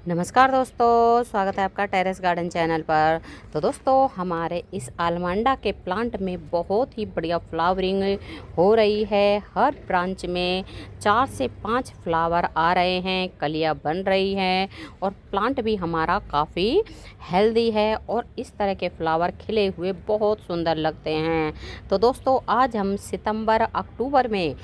नमस्कार दोस्तों, स्वागत है आपका टेरेस गार्डन चैनल पर। तो दोस्तों, हमारे इस आलमांडा के प्लांट में बहुत ही बढ़िया फ्लावरिंग हो रही है। हर ब्रांच में 4 से 5 फ्लावर आ रहे हैं, कलियां बन रही हैं और प्लांट भी हमारा काफ़ी हेल्दी है और इस तरह के फ्लावर खिले हुए बहुत सुंदर लगते हैं। तो दोस्तों, आज हम सितंबर अक्टूबर में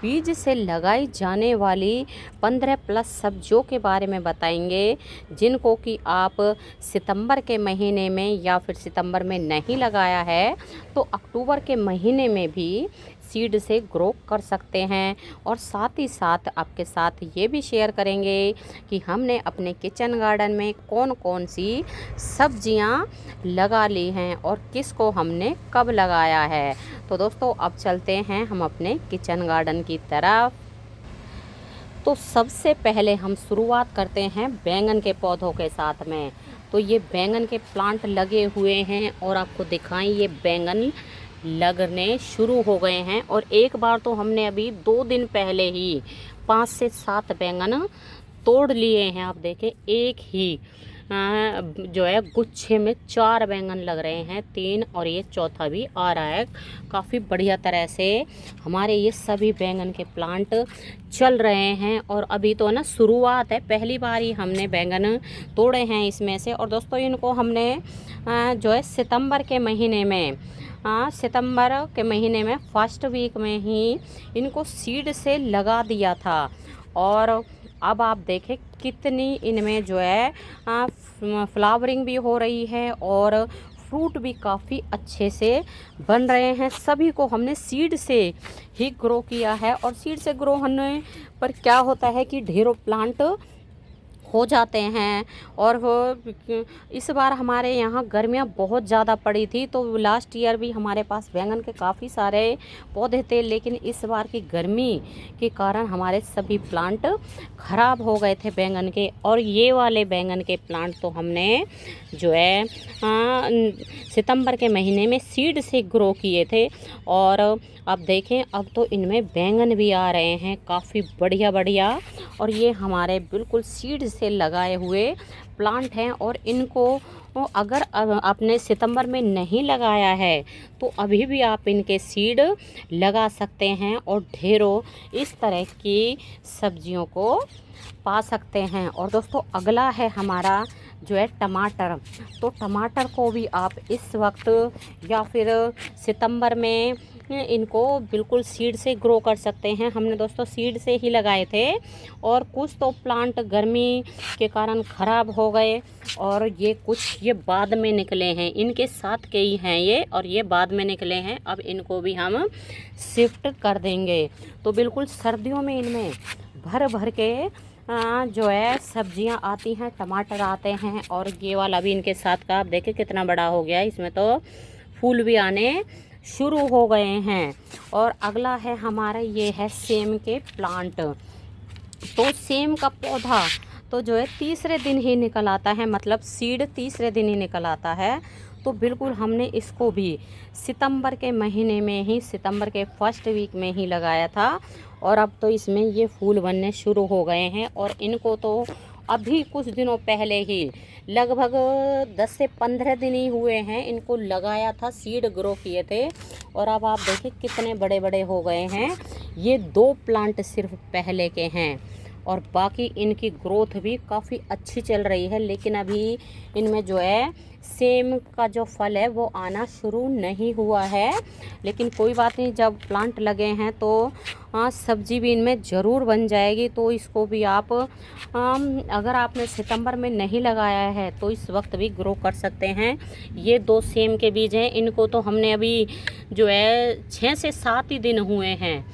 बीज से लगाई जाने वाली 15 प्लस सब्जियों के बारे में बताएंगे, जिनको कि आप सितंबर के महीने में या फिर सितंबर में नहीं लगाया है तो अक्टूबर के महीने में भी सीड से ग्रो कर सकते हैं। और साथ ही साथ आपके साथ ये भी शेयर करेंगे कि हमने अपने किचन गार्डन में कौन कौन सी सब्जियां लगा ली हैं और किसको हमने कब लगाया है। तो दोस्तों, अब चलते हैं हम अपने किचन गार्डन की तरफ। तो सबसे पहले हम शुरुआत करते हैं बैंगन के पौधों के साथ में। तो ये बैंगन के प्लांट लगे हुए हैं और आपको दिखाएं, ये बैंगन लगने शुरू हो गए हैं। और एक बार तो हमने अभी 2 दिन पहले ही 5 से 7 बैंगन तोड़ लिए हैं। आप देखें, एक ही जो है गुच्छे में 4 बैंगन लग रहे हैं, 3 और ये चौथा भी आ रहा है। काफ़ी बढ़िया तरह से हमारे ये सभी बैंगन के प्लांट चल रहे हैं। और अभी तो ना शुरुआत है, पहली बार ही हमने बैंगन तोड़े हैं इसमें से। और दोस्तों, इनको हमने जो है सितंबर के महीने में सितंबर के महीने में फर्स्ट वीक में ही इनको सीड से लगा दिया था। और अब आप देखें कितनी इनमें जो है फ्लावरिंग भी हो रही है और फ्रूट भी काफ़ी अच्छे से बन रहे हैं। सभी को हमने सीड से ही ग्रो किया है। और सीड से ग्रो होने पर क्या होता है कि ढेरों प्लांट हो जाते हैं। और वो इस बार हमारे यहाँ गर्मियाँ बहुत ज़्यादा पड़ी थी, तो लास्ट ईयर भी हमारे पास बैंगन के काफ़ी सारे पौधे थे, लेकिन इस बार की गर्मी के कारण हमारे सभी प्लांट ख़राब हो गए थे बैंगन के। और ये वाले बैंगन के प्लांट तो हमने जो है सितंबर के महीने में सीड से ग्रो किए थे। और अब देखें, अब तो इनमें बैंगन भी आ रहे हैं काफ़ी बढ़िया बढ़िया। और ये हमारे बिल्कुल सीड से लगाए हुए प्लांट हैं। और इनको अगर आपने सितंबर में नहीं लगाया है तो अभी भी आप इनके सीड लगा सकते हैं और ढेरों इस तरह की सब्जियों को पा सकते हैं। और दोस्तों, अगला है हमारा जो है टमाटर। तो टमाटर को भी आप इस वक्त या फिर सितंबर में इनको बिल्कुल सीड से ग्रो कर सकते हैं। हमने दोस्तों सीड से ही लगाए थे और कुछ तो प्लांट गर्मी के कारण ख़राब हो गए और ये कुछ ये बाद में निकले हैं। इनके साथ के ही हैं ये और ये बाद में निकले हैं। अब इनको भी हम शिफ्ट कर देंगे। तो बिल्कुल सर्दियों में इनमें भर भर के जो है सब्जियां आती हैं, टमाटर आते हैं। और ये वाला भी इनके साथ का आप देखें कितना बड़ा हो गया है, इसमें तो फूल भी आने शुरू हो गए हैं। और अगला है हमारा, ये है सेम के प्लांट। तो सेम का पौधा तो जो है तीसरे दिन ही निकल आता है, मतलब सीड तीसरे दिन ही निकल आता है। तो बिल्कुल हमने इसको भी सितंबर के महीने में ही, सितंबर के फर्स्ट वीक में ही लगाया था। और अब तो इसमें ये फूल बनने शुरू हो गए हैं। और इनको तो अभी कुछ दिनों पहले ही लगभग 10 से 15 दिन ही हुए हैं इनको लगाया था, सीड ग्रो किए थे। और अब आप देखिए कितने बड़े बड़े हो गए हैं। ये 2 प्लांट सिर्फ पहले के हैं और बाकी इनकी ग्रोथ भी काफ़ी अच्छी चल रही है। लेकिन अभी इनमें जो है सेम का जो फल है वो आना शुरू नहीं हुआ है। लेकिन कोई बात नहीं, जब प्लांट लगे हैं तो सब्जी भी इनमें ज़रूर बन जाएगी। तो इसको भी आप अगर आपने सितंबर में नहीं लगाया है तो इस वक्त भी ग्रो कर सकते हैं। ये 2 सेम के बीज हैं, इनको तो हमने अभी जो है 6 से 7 ही दिन हुए हैं।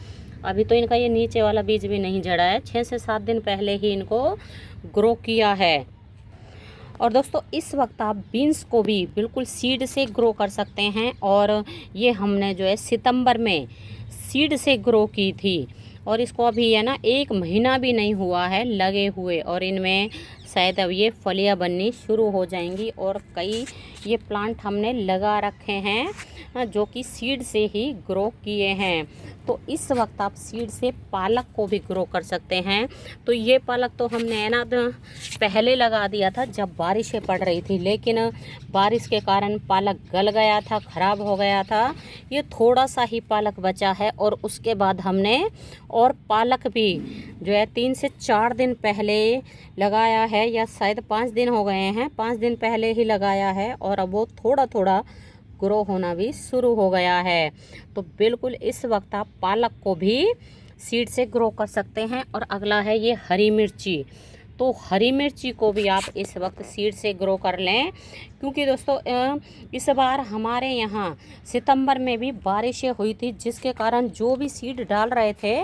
अभी तो इनका ये नीचे वाला बीज भी नहीं झड़ा है, 6 से 7 दिन पहले ही इनको ग्रो किया है। और दोस्तों, इस वक्त आप बीन्स को भी बिल्कुल सीड से ग्रो कर सकते हैं। और ये हमने जो है सितंबर में सीड से ग्रो की थी और इसको अभी है ना 1 महीना भी नहीं हुआ है लगे हुए। और इनमें शायद अब ये फलियां बननी शुरू हो जाएंगी और कई ये प्लांट हमने लगा रखे हैं जो कि सीड से ही ग्रो किए हैं। तो इस वक्त आप सीड से पालक को भी ग्रो कर सकते हैं। तो ये पालक तो हमने है ना पहले लगा दिया था जब बारिशें पड़ रही थी, लेकिन बारिश के कारण पालक गल गया था, ख़राब हो गया था। ये थोड़ा सा ही पालक बचा है और उसके बाद हमने और पालक भी जो है 3 से 4 दिन पहले लगाया है, या शायद 5 दिन हो गए हैं, 5 दिन पहले ही लगाया है और अब वो थोड़ा थोड़ा ग्रो होना भी शुरू हो गया है। तो बिल्कुल इस वक्त आप पालक को भी सीड से ग्रो कर सकते हैं। और अगला है ये हरी मिर्ची। तो हरी मिर्ची को भी आप इस वक्त सीड से ग्रो कर लें, क्योंकि दोस्तों इस बार हमारे यहाँ सितंबर में भी बारिशें हुई थी, जिसके कारण जो भी सीड डाल रहे थे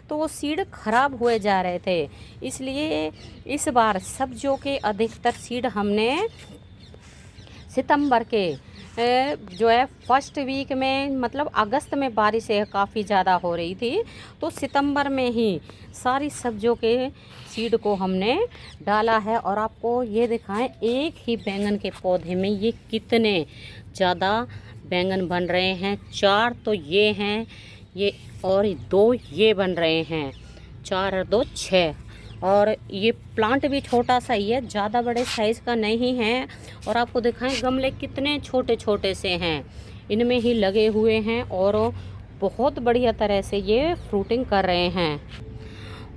तो वो सीड खराब हुए जा रहे थे। इसलिए इस बार सब्जियों के अधिकतर सीड हमने सितंबर के जो है फर्स्ट वीक में, मतलब अगस्त में बारिशें काफ़ी ज़्यादा हो रही थी, तो सितंबर में ही सारी सब्जियों के सीड को हमने डाला है। और आपको ये दिखाएं, एक ही बैंगन के पौधे में ये कितने ज़्यादा बैंगन बन रहे हैं। 4 तो ये हैं, ये और 2 ये बन रहे हैं, 4 और 2 6। और ये प्लांट भी छोटा सा ही है, ज़्यादा बड़े साइज़ का नहीं है। और आपको दिखाएं गमले कितने छोटे छोटे से हैं, इनमें ही लगे हुए हैं और बहुत बढ़िया तरह से ये फ्रूटिंग कर रहे हैं।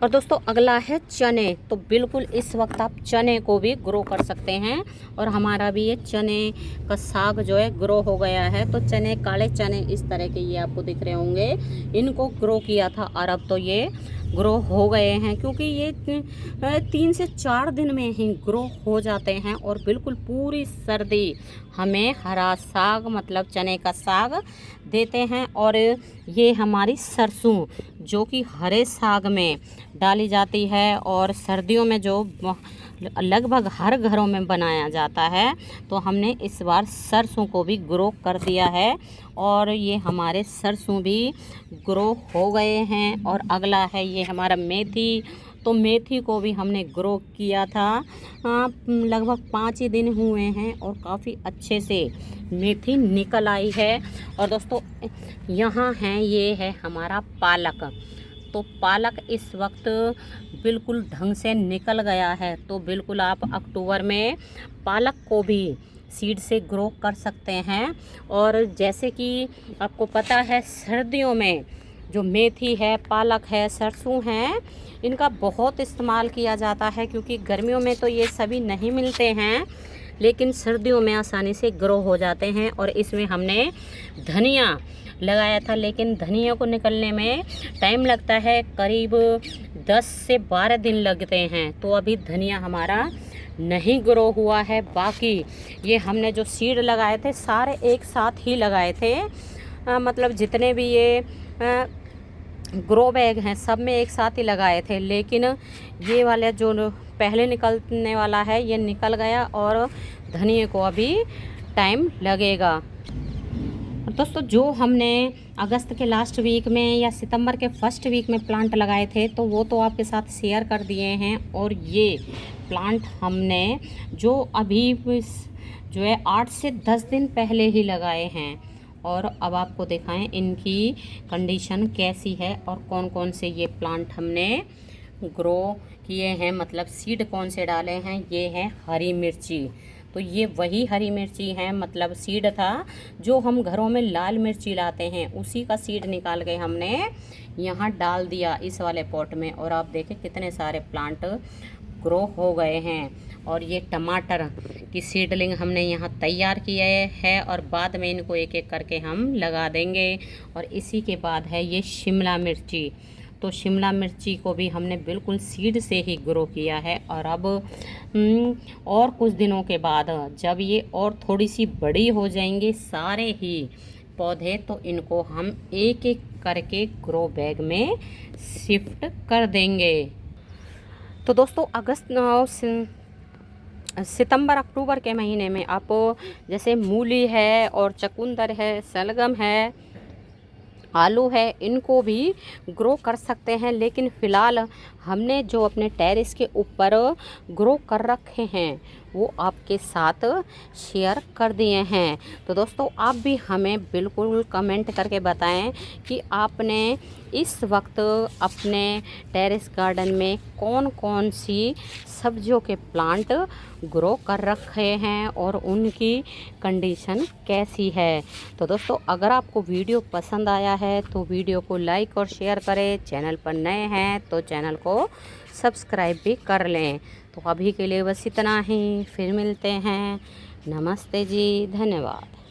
और दोस्तों अगला है चने। तो बिल्कुल इस वक्त आप चने को भी ग्रो कर सकते हैं। और हमारा भी ये चने का साग जो है ग्रो हो गया है। तो चने, काले चने इस तरह के ये आपको दिख रहे होंगे, इनको ग्रो किया था और अब तो ये ग्रो हो गए हैं, क्योंकि ये 3 से 4 दिन में ही ग्रो हो जाते हैं। और बिल्कुल पूरी सर्दी हमें हरा साग, मतलब चने का साग देते हैं। और ये हमारी सरसों जो कि हरे साग में डाली जाती है और सर्दियों में जो लगभग हर घरों में बनाया जाता है, तो हमने इस बार सरसों को भी ग्रो कर दिया है और ये हमारे सरसों भी ग्रो हो गए हैं। और अगला है ये हमारा मेथी। तो मेथी को भी हमने ग्रो किया था, लगभग 5 ही दिन हुए हैं और काफ़ी अच्छे से मेथी निकल आई है। और दोस्तों यहाँ है, ये है हमारा पालक। तो पालक इस वक्त बिल्कुल ढंग से निकल गया है। तो बिल्कुल आप अक्टूबर में पालक को भी सीड से ग्रो कर सकते हैं। और जैसे कि आपको पता है, सर्दियों में जो मेथी है, पालक है, सरसों है, इनका बहुत इस्तेमाल किया जाता है, क्योंकि गर्मियों में तो ये सभी नहीं मिलते हैं, लेकिन सर्दियों में आसानी से ग्रो हो जाते हैं। और इसमें हमने धनिया लगाया था, लेकिन धनिया को निकलने में टाइम लगता है, करीब 10 से 12 दिन लगते हैं। तो अभी धनिया हमारा नहीं ग्रो हुआ है। बाकी ये हमने जो सीड लगाए थे सारे एक साथ ही लगाए थे, मतलब जितने भी ये ग्रो बैग हैं सब में एक साथ ही लगाए थे। लेकिन ये वाला जो पहले निकलने वाला है ये निकल गया और धनिया को अभी टाइम लगेगा। दोस्तों जो हमने अगस्त के लास्ट वीक में या सितंबर के फर्स्ट वीक में प्लांट लगाए थे, तो वो तो आपके साथ शेयर कर दिए हैं। और ये प्लांट हमने जो अभी जो है 8 से 10 दिन पहले ही लगाए हैं। और अब आपको दिखाएं इनकी कंडीशन कैसी है और कौन कौन से ये प्लांट हमने ग्रो किए हैं, मतलब सीड कौन से डाले हैं। ये है हरी मिर्ची। तो ये वही हरी मिर्ची है, मतलब सीड था जो हम घरों में लाल मिर्ची लाते हैं, उसी का सीड निकाल के हमने यहाँ डाल दिया इस वाले पॉट में। और आप देखें कितने सारे प्लांट ग्रो हो गए हैं। और ये टमाटर की सीडलिंग हमने यहाँ तैयार किए है और बाद में इनको एक एक करके हम लगा देंगे। और इसी के बाद है ये शिमला मिर्ची। तो शिमला मिर्ची को भी हमने बिल्कुल सीड से ही ग्रो किया है। और अब और कुछ दिनों के बाद जब ये और थोड़ी सी बड़ी हो जाएंगे सारे ही पौधे, तो इनको हम एक एक करके ग्रो बैग में शिफ्ट कर देंगे। तो दोस्तों सितंबर अक्टूबर के महीने में आप जैसे मूली है और चुकंदर है, सलगम है, आलू है, इनको भी ग्रो कर सकते हैं। लेकिन फ़िलहाल हमने जो अपने टेरेस के ऊपर ग्रो कर रखे हैं वो आपके साथ शेयर कर दिए हैं। तो दोस्तों आप भी हमें बिल्कुल कमेंट करके बताएं कि आपने इस वक्त अपने टेरेस गार्डन में कौन कौन सी सब्जियों के प्लांट ग्रो कर रखे हैं और उनकी कंडीशन कैसी है। तो दोस्तों अगर आपको वीडियो पसंद आया है तो वीडियो को लाइक और शेयर करें। चैनल पर नए हैं तो चैनल को सब्सक्राइब भी कर लें। तो अभी के लिए बस इतना ही, फिर मिलते हैं। नमस्ते जी, धन्यवाद।